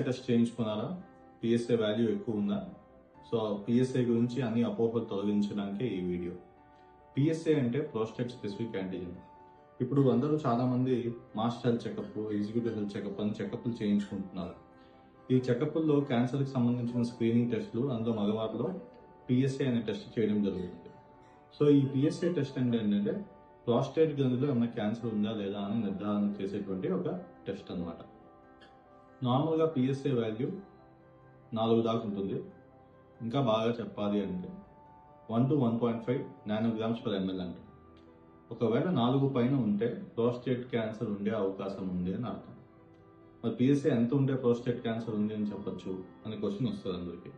Test చేయించుకున్నారా? PSA value ఎక్కువ ఉందా? So PSA గురించి అన్ని అపోహలు తొలగించడానికే ఈ వీడియో. పిఎస్ఏ అంటే ప్రోస్టేట్ స్పెసిఫిక్ యాంటిజెన్. ఇప్పుడు అందరూ చాలా మంది master health checkup, executive health checkup అని చెకప్లు చేయించుకుంటున్నారు. ఈ చెకప్ల్లో క్యాన్సర్కి సంబంధించిన స్క్రీనింగ్ టెస్టులు, అందులో మగవారిలో పిఎస్ఏ అనే టెస్ట్ చేయడం జరుగుతుంది. సో ఈ పిఎస్ఏ టెస్ట్ ఏంటంటే ప్రోస్టేట్ గ్రంథిలో ఏమైనా క్యాన్సర్ ఉందా లేదా అని నిర్ధారణ చేసేటువంటి ఒక టెస్ట్ అన్నమాట. నార్మల్గా పిఎస్ఏ వాల్యూ 4 దాకా ఉంటుంది. ఇంకా బాగా చెప్పాలి అంటే 1 to 1.5 నానోగ్రామ్స్ పర్ ఎంఎల్ అంటే. ఒకవేళ 4 పైన ఉంటే ప్రోస్టేట్ క్యాన్సర్ ఉండే అవకాశం ఉంది అని అర్థం. మరి పిఎస్ఏ ఎంత ఉంటే ప్రోస్టేట్ క్యాన్సర్ ఉంది అని చెప్పొచ్చు అనే క్వశ్చన్ వస్తుంది అందరికి.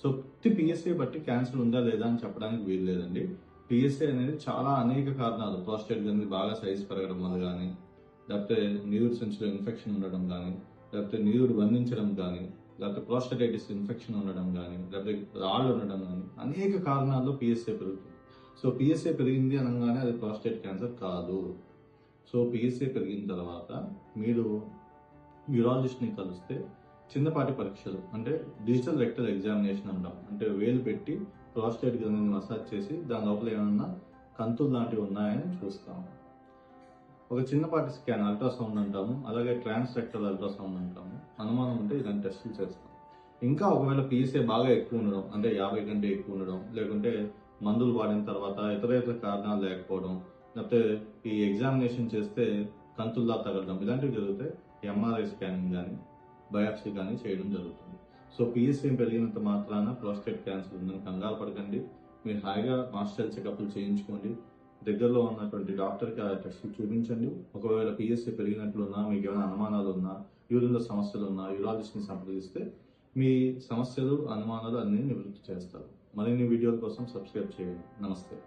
సో పిఎస్ఏ బట్టి క్యాన్సర్ ఉందా లేదా అని చెప్పడానికి వీలు లేదండి. పిఎస్ఏ అనేది చాలా అనేక కారణాలు, ప్రోస్టేట్ గ్రంథి బాగా సైజ్ పెరగడం వల్ల కానీ, లేకపోతే నీరు సంచిలో ఇన్ఫెక్షన్ ఉండడం కానీ, లేకపోతే నీరు బంధించడం కానీ, లేకపోతే ప్రోస్టేటైటిస్ ఇన్ఫెక్షన్ ఉండడం కానీ, లేకపోతే రాళ్ళు ఉండడం కానీ, అనేక కారణాల్లో పిఎస్ఏ పెరుగుతుంది. సో పిఎస్ఏ పెరిగింది అనగానే అది ప్రోస్టేట్ క్యాన్సర్ కాదు. సో పిఎస్ఏ పెరిగిన తర్వాత మీరు యూరాలజిస్ట్ని కలిస్తే చిన్నపాటి పరీక్షలు, అంటే డిజిటల్ రెక్టల్ ఎగ్జామినేషన్ అంటాం. అంటే వేలు పెట్టి ప్రోస్టేట్ గ్రంథిని మసాజ్ చేసి దాని లోపల ఏమన్నా కంతులు లాంటివి ఉన్నాయని చూస్తాము. ఒక చిన్నపాటి స్కాన్, అల్ట్రాసౌండ్ అంటాము, అలాగే ట్రాన్స్ రెక్టల్ అల్ట్రాసౌండ్ అంటాము. అనుమానం ఉంటే ఇలాంటి టెస్టులు చేస్తాం. ఇంకా ఒకవేళ పిఎస్ఏ బాగా ఎక్కువ ఉండడం, అంటే 50 కంటే ఎక్కువ ఉండడం, లేకుంటే మందులు వాడిన తర్వాత ఇతర కారణాలు లేకపోవడం, లేకపోతే ఈ ఎగ్జామినేషన్ చేస్తే కంతుల్లా తగలడం, ఇలాంటివి జరిగితే ఎంఆర్ఐ స్కానింగ్ కానీ బయాప్సీ కానీ చేయడం జరుగుతుంది. సో పిఎస్ఏ పెరిగినంత మాత్రాన ప్రోస్టేట్ క్యాన్సర్ ఉందని కంగారు పడకండి. మీరు హాయిగా మాస్టర్ హెల్త్ చెకప్లు చేయించుకోండి. దగ్గరలో ఉన్నటువంటి డాక్టర్కి ఆ టెస్టులు చూపించండి. ఒకవేళ పిఎస్ఏ పెరిగినట్లున్నా, మీకు ఏమైనా అనుమానాలు ఉన్నా, యూరిన్లో సమస్యలు ఉన్నా యూరాలజిస్ట్ని సంప్రదిస్తే మీ సమస్యలు, అనుమానాలు అన్నీ నివృత్తి చేస్తారు. మరిన్ని వీడియోల కోసం సబ్స్క్రైబ్ చేయండి. నమస్తే.